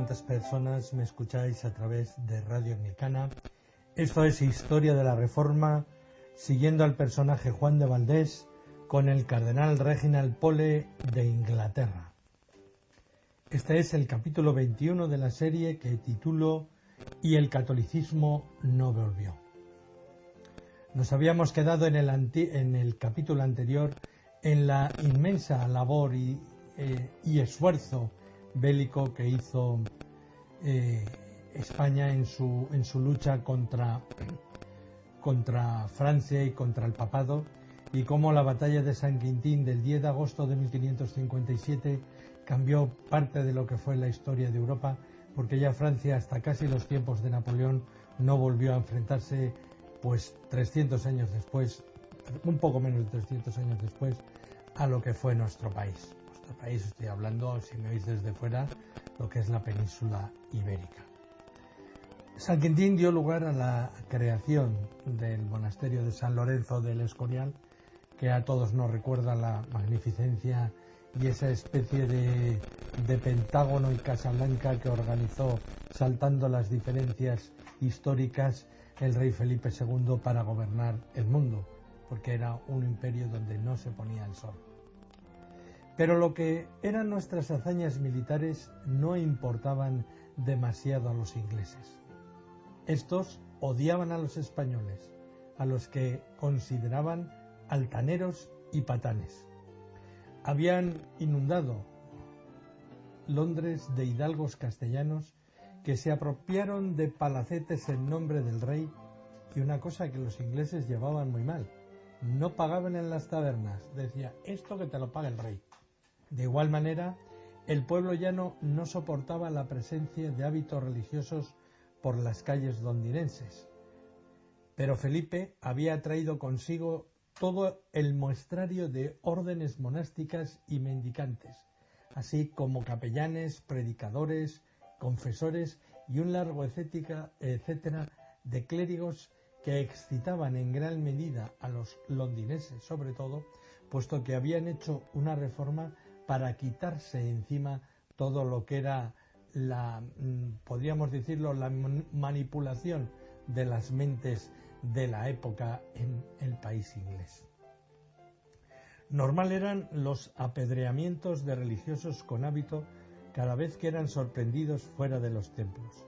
cuántas personas me escucháis a través de Radio Anglicana. Esto es Historia de la Reforma, siguiendo al personaje Juan de Valdés con el cardenal Reginald Pole de Inglaterra. Este es el capítulo 21 de la serie que titulo "Y el catolicismo no volvió". Nos habíamos quedado en el capítulo anterior en la inmensa labor y esfuerzo bélico que hizo España en su lucha contra Francia y contra el papado, y cómo la batalla de San Quintín del 10 de agosto de 1557 cambió parte de lo que fue la historia de Europa, porque ya Francia, hasta casi los tiempos de Napoleón, no volvió a enfrentarse, pues 300 años después, un poco menos de 300 años después, a lo que fue nuestro país. Nuestro país, estoy hablando, si me oís desde fuera, lo que es la península ibérica. San Quintín dio lugar a la creación del monasterio de San Lorenzo del Escorial, que a todos nos recuerda la magnificencia y esa especie de pentágono y Casa Blanca que organizó, saltando las diferencias históricas, el rey Felipe II para gobernar el mundo, porque era un imperio donde no se ponía el sol. Pero lo que eran nuestras hazañas militares no importaban demasiado a los ingleses. Estos odiaban a los españoles, a los que consideraban altaneros y patanes. Habían inundado Londres de hidalgos castellanos que se apropiaron de palacetes en nombre del rey, y una cosa que los ingleses llevaban muy mal: no pagaban en las tabernas. Decía, esto que te lo paga el rey. De igual manera, el pueblo llano no soportaba la presencia de hábitos religiosos por las calles londinenses. Pero Felipe había traído consigo todo el muestrario de órdenes monásticas y mendicantes, así como capellanes, predicadores, confesores y un largo etcétera de clérigos que excitaban en gran medida a los londinenses, sobre todo, puesto que habían hecho una reforma para quitarse encima todo lo que era podríamos decirlo, la manipulación de las mentes de la época en el país inglés. Normal eran los apedreamientos de religiosos con hábito cada vez que eran sorprendidos fuera de los templos.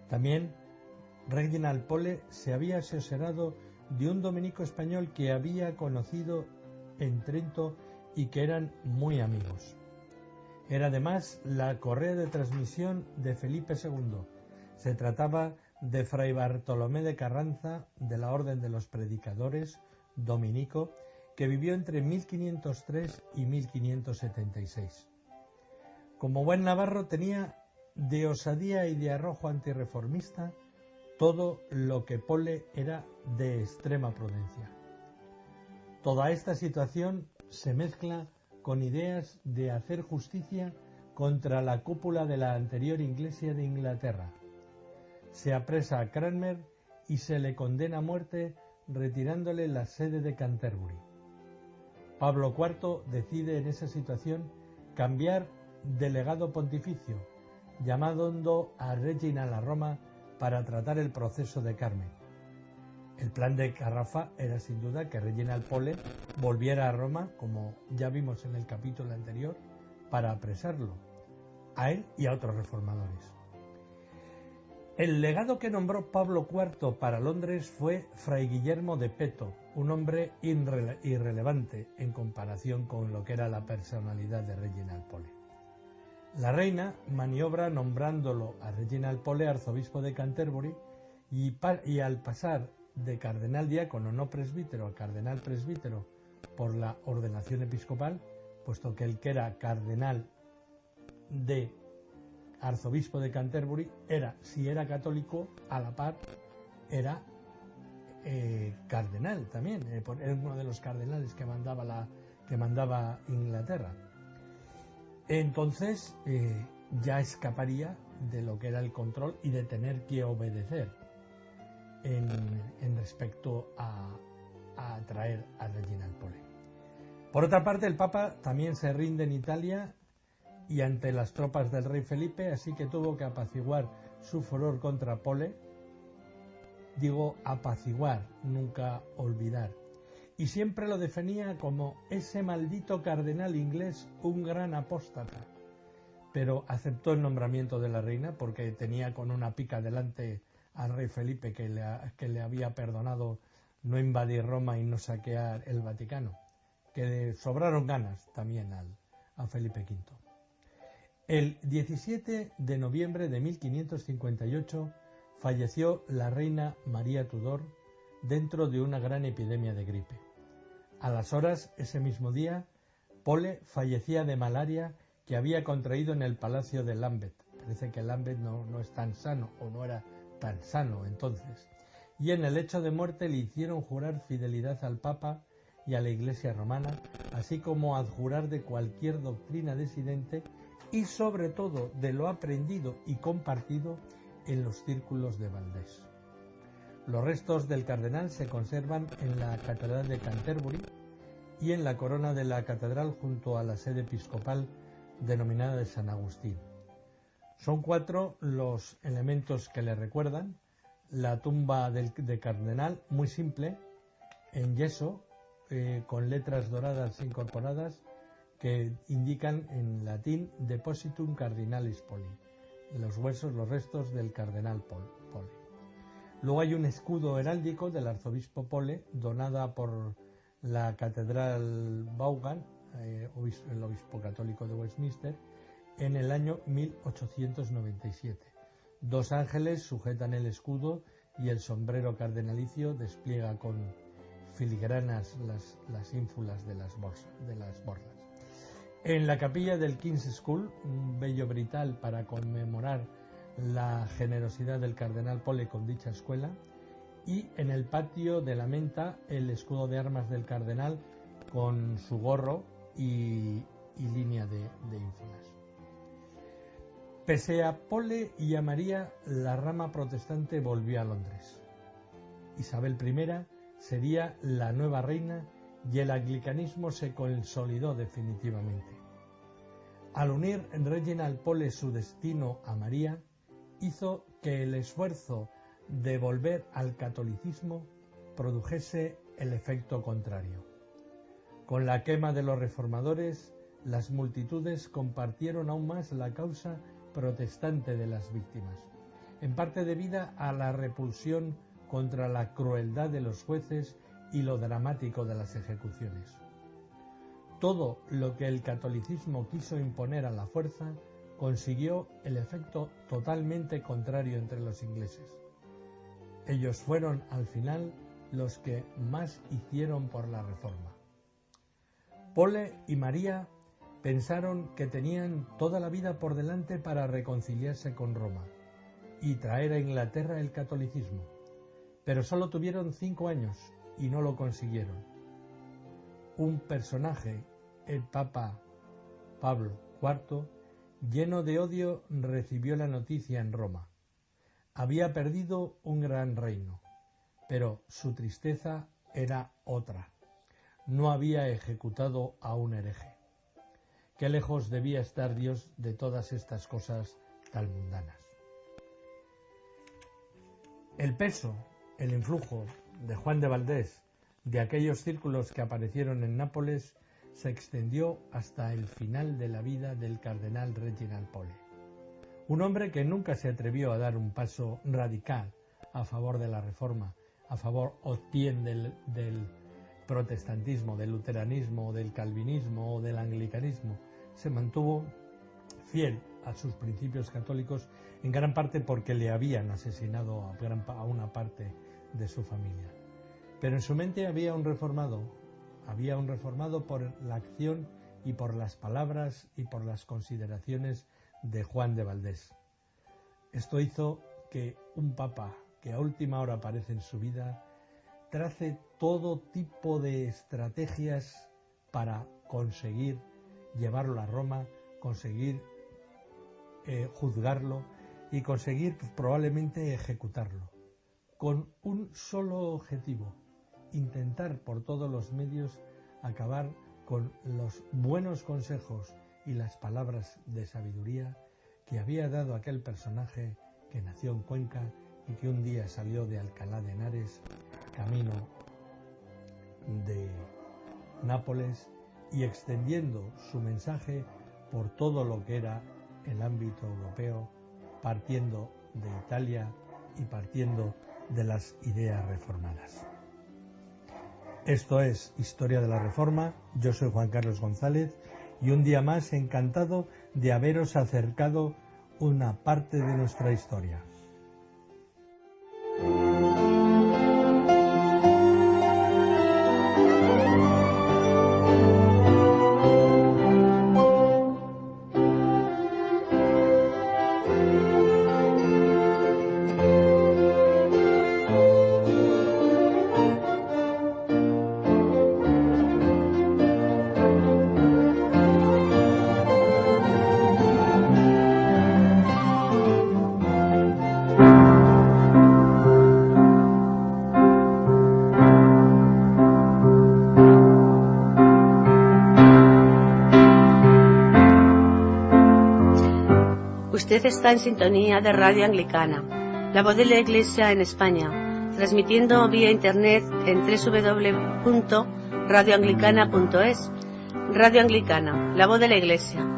También Reginald Pole se había asesorado de un dominico español que había conocido en Trento y que eran muy amigos. Era además la correa de transmisión de Felipe II. Se trataba de Fray Bartolomé de Carranza, de la Orden de los Predicadores, dominico, que vivió entre 1503 y 1576. Como buen navarro tenía de osadía y de arrojo antirreformista todo lo que Pole era de extrema prudencia. Toda esta situación se mezcla con ideas de hacer justicia contra la cúpula de la anterior Iglesia de Inglaterra. Se apresa a Cranmer y se le condena a muerte retirándole la sede de Canterbury. Pablo IV decide en esa situación cambiar de legado pontificio, llamando a Reginald a Roma para tratar el proceso de Carmen. El plan de Carafa era sin duda que Reginald Pole volviera a Roma, como ya vimos en el capítulo anterior, para apresarlo, a él y a otros reformadores. El legado que nombró Pablo IV para Londres fue Fray Guillermo de Peto, un hombre irrelevante en comparación con lo que era la personalidad de Reginald Pole. La reina maniobra nombrándolo a Reginald Pole arzobispo de Canterbury y al pasar de cardenal diácono no presbítero a cardenal presbítero por la ordenación episcopal, puesto que el que era cardenal de arzobispo de Canterbury si era católico, a la par era cardenal también, era uno de los cardenales que mandaba Inglaterra. Entonces ya escaparía de lo que era el control y de tener que obedecer en respecto a traer a Reginald Pole. Por otra parte, el Papa también se rinde en Italia y ante las tropas del rey Felipe, así que tuvo que apaciguar su furor contra Pole. Digo apaciguar, nunca olvidar. Y siempre lo definía como ese maldito cardenal inglés, un gran apóstata. Pero aceptó el nombramiento de la reina porque tenía con una pica delante al rey Felipe que le había perdonado no invadir Roma y no saquear el Vaticano, que le sobraron ganas también a Felipe V. El 17 de noviembre de 1558 falleció la reina María Tudor dentro de una gran epidemia de gripe. A las horas, ese mismo día, Pole fallecía de malaria que había contraído en el palacio de Lambeth. Parece que Lambeth no es tan sano, o no era tan sano entonces. Y en el lecho de muerte le hicieron jurar fidelidad al Papa y a la Iglesia romana, así como adjurar de cualquier doctrina disidente y sobre todo de lo aprendido y compartido en los círculos de Valdés. Los restos del cardenal se conservan en la Catedral de Canterbury y en la corona de la catedral junto a la sede episcopal denominada de San Agustín. Son 4 los elementos que le recuerdan: la tumba de cardenal, muy simple, en yeso, con letras doradas incorporadas que indican en latín Depositum Cardinalis Poli, los restos del cardenal Pole. Luego hay un escudo heráldico del arzobispo Pole, donada por la catedral Vaughan, el obispo católico de Westminster, en el año 1897. 2 ángeles sujetan el escudo y el sombrero cardenalicio despliega con filigranas las ínfulas de las borlas. En la capilla del King's School, un bello brital para conmemorar la generosidad del cardenal Pole con dicha escuela, y en el patio de la Menta el escudo de armas del cardenal con su gorro y línea de ínfulas. Pese a Pole y a María, la rama protestante volvió a Londres. Isabel I sería la nueva reina y el anglicanismo se consolidó definitivamente. Al unir Reginald Pole su destino a María, hizo que el esfuerzo de volver al catolicismo produjese el efecto contrario. Con la quema de los reformadores, las multitudes compartieron aún más la causa protestante de las víctimas, en parte debida a la repulsión contra la crueldad de los jueces y lo dramático de las ejecuciones. Todo lo que el catolicismo quiso imponer a la fuerza consiguió el efecto totalmente contrario entre los ingleses. Ellos fueron, al final, los que más hicieron por la reforma. Pole y María pensaron que tenían toda la vida por delante para reconciliarse con Roma y traer a Inglaterra el catolicismo, pero solo tuvieron 5 años y no lo consiguieron. Un personaje, el Papa Pablo IV, lleno de odio, recibió la noticia en Roma. Había perdido un gran reino, pero su tristeza era otra. No había ejecutado a un hereje. Qué lejos debía estar Dios de todas estas cosas tan mundanas. El peso, el influjo de Juan de Valdés, de aquellos círculos que aparecieron en Nápoles, se extendió hasta el final de la vida del cardenal Reginald Pole. Un hombre que nunca se atrevió a dar un paso radical a favor de la reforma, a favor o bien del protestantismo, del luteranismo, del calvinismo o del anglicanismo. Se mantuvo fiel a sus principios católicos, en gran parte porque le habían asesinado a una parte de su familia. Pero en su mente había un reformado por la acción y por las palabras y por las consideraciones de Juan de Valdés. Esto hizo que un papa que a última hora aparece en su vida trace todo tipo de estrategias para conseguir llevarlo a Roma, conseguir juzgarlo y conseguir probablemente ejecutarlo, con un solo objetivo: intentar por todos los medios acabar con los buenos consejos y las palabras de sabiduría que había dado aquel personaje que nació en Cuenca y que un día salió de Alcalá de Henares, camino de Nápoles, y extendiendo su mensaje por todo lo que era el ámbito europeo, partiendo de Italia y partiendo de las ideas reformadas. Esto es Historia de la Reforma. Yo soy Juan Carlos González y un día más encantado de haberos acercado una parte de nuestra historia. Usted está en sintonía de Radio Anglicana, la voz de la Iglesia en España, transmitiendo vía internet en www.radioanglicana.es. Radio Anglicana, la voz de la Iglesia.